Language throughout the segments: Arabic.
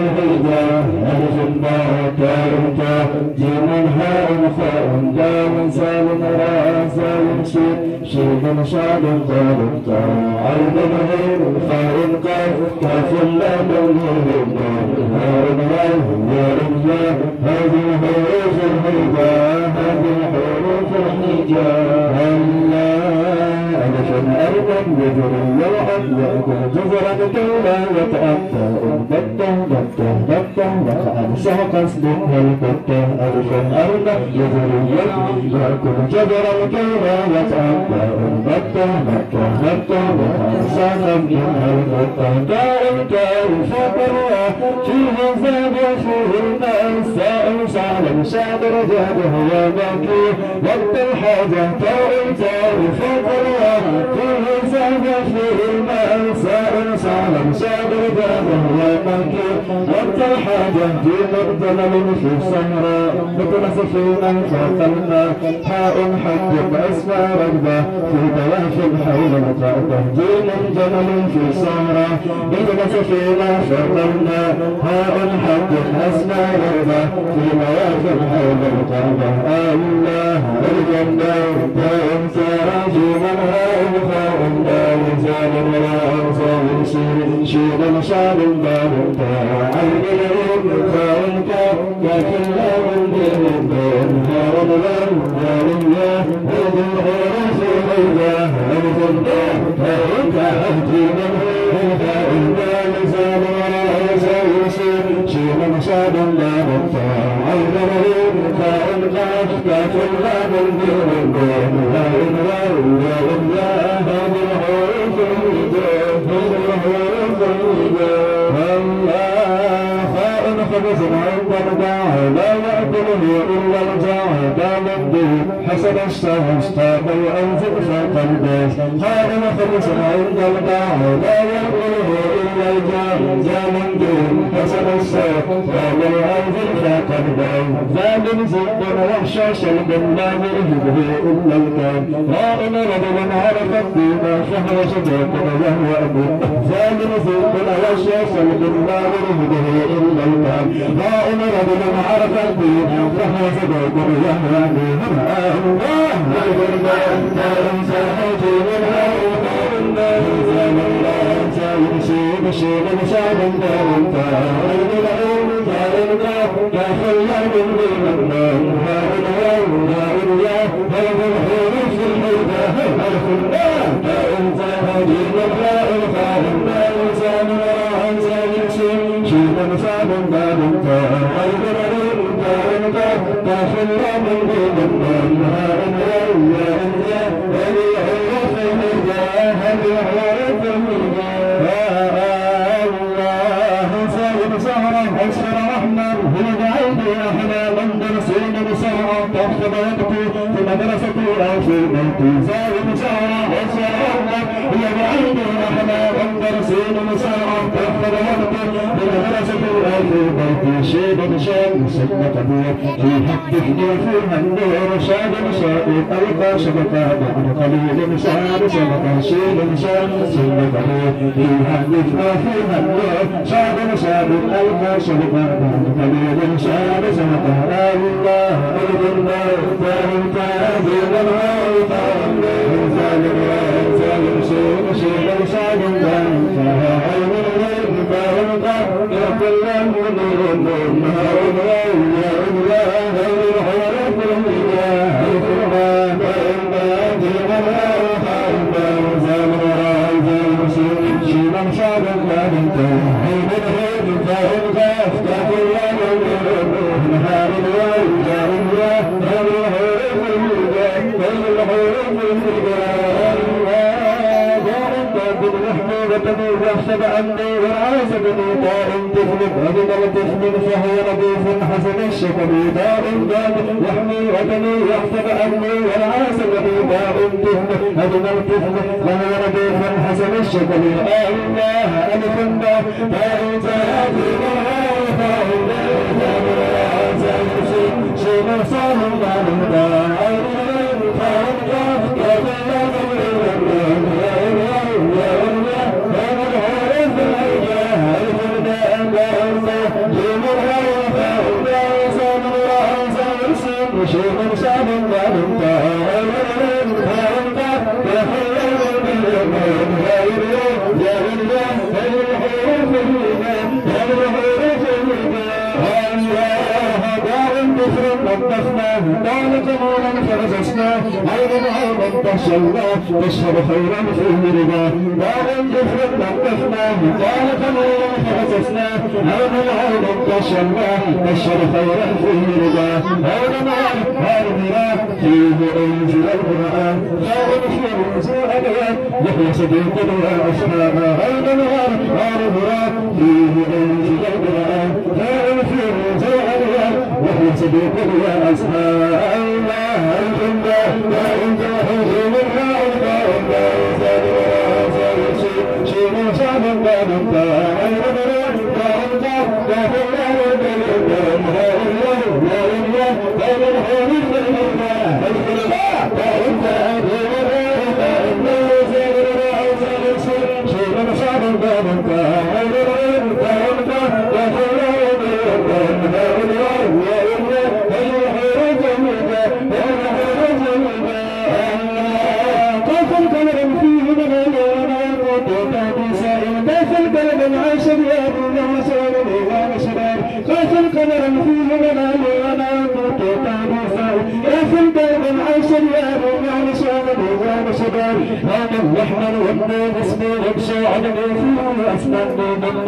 الهجاء ألف باء تاء تاء جيم هاء فاء دال زال راء زال شين شين شاد ضاد تاء عين غين فاء قاف كاف لام ميم هاء واو ياء ياء هذه حروف الهجاء هذه حروف الهجاء ألف أربع يجر يلعب يأكل جزرا كولا يتأتى بطة بطة بطة وقعد سحق اسمه البطة ألف أربع يجر يأكل جزرا كولا يتأتى بطة بطة بطة وقعد سحق اسمه البطة دار دار فقرة فيه زاد وفيه الماء سائل سالم شادر جاده وبكي وقت الحاجة دار دار فقرة فيه زاد وفيه الماء سائل سالم شادر جاده وبكي وقت الحاجة في مقدمة في السمراء مثل سفينة فوق الماء حاء حجب أسمى ركبة في توافل حول مقاطع دين جمل في السمراء مثل سفينة فوق الماء حاء حجب أسمى ركبة في توافل حول مقاطع الله الجنة دائم سارا في منهاء فاء دار زال ولا أنصار شيد شاد باب عين العين فاء كاف كاف الله والدين بين هار الله دار الله هذه الحروف الهجاء ألف باء تاء كاف جيم فاء دال زال ولا أنصار شيد شاد باب عين العين فاء كاف كاف الله والدين بين هار الله دار الله هذه الحروف الهجاء خبز عند الداع لا يأكله إلا الجاع دام الدين حسن الشهر اشتاق وأنزل فوق البيت خائن خبز عند الداع لا يأكله إلا الجاع دام الدين حسن الشهر اشتاق وأنزل فوق البيت ظالم زد وحشاش لا يهبه إلا الكون خائن رجل عرف الدين فهو شجاع وهو أبو ظالم زد وحشاش لا يهبه إلا الكون خائن رجل عرف الدين فهو صدق وهو الله يحدثني فيها النور شاد شائق ألقى شبكة بعد قليل شاد شبكة شيل شاد سنته يحدثنا فيها النور شاد شائق ألقى شبكة بعد قليل شاد شبكة الله الجنة فهم تاجر الغيث ظالم ظالم شيل شاد فها عين الغيب فهم تاجر كل من نهار يحسب أني وعازبني دائم تفلق أبدا وتفلق فهو رديف حسن الشكل دائم دائم يحمي وطني يحسب أني وعازبني دائم تفلق أبدا وتفلق فهو رديف حسن الشكل الله ألف دائم زادي شيء صالح دائم دائم تشهد خيرا فيه رضا دار جفر نقفناه قال خيرا فغسسناه هذا العين انتشرناه تشهد خيرا فيه رضا هذا النار فيه انزل القران خير فيه انزل القران يحيى صديقنا يا اصحابا هذا النار فيه انزل القران خير فيه انزل القران يحيى صديقنا يا اصحابا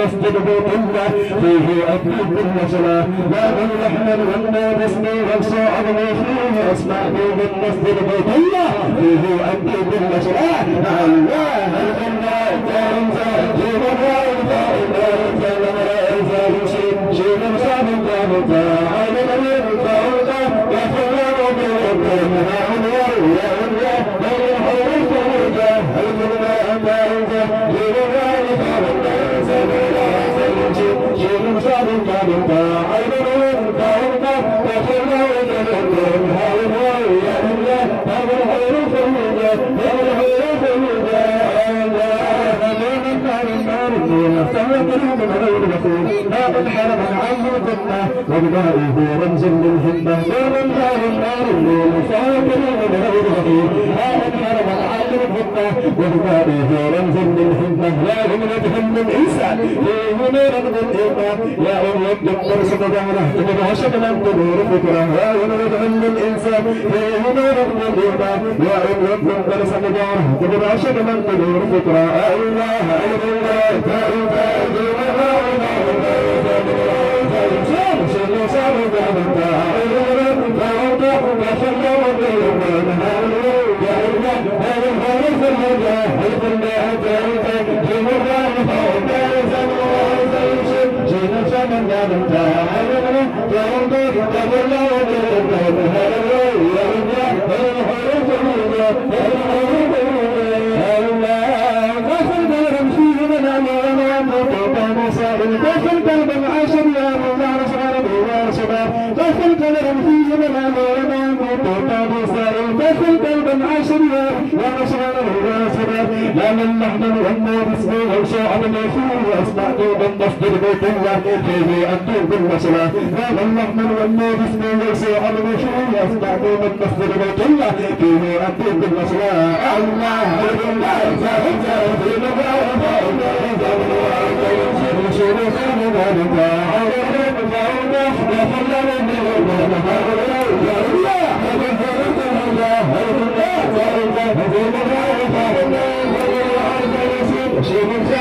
مسجد بيت الله فيه أكيد بالنجلة باب الرحمن والنار اسمي والصاعد فيه أسمع بالمسجد بيت الله فيه أكيد بالنجلة الله الجنة تنزل جيب الرائد جيب الصعب الجامعة عين الأمير فأوضى يفرر بالرحمن يا الله الحروف الوجه الجنة تنزل جيب الرائد وبدائه رمز للهمة نور النار النار النور فاكر من غير غفير هذا الحرم العالم الهمة وبدائه رمز للهمة لا همة هم الإنسان فيه نور من الإيمان يا أم الدكتور سبحانه تبقى شكلا تنور فكرة يا همة هم الإنسان فيه نور من الإيمان يا أم الدكتور سبحانه تبقى شكلا تنور فكرة الله الله من نحن وأنا باسمه وشاعر ما فيه أسمعت بالمصدر بيت الله فيه أنتم بالمسلة من نحن وأنا باسمه وشاعر ما فيه أسمعت بالمصدر بيت الله فيه أنتم بالمسلة الله الله شيء من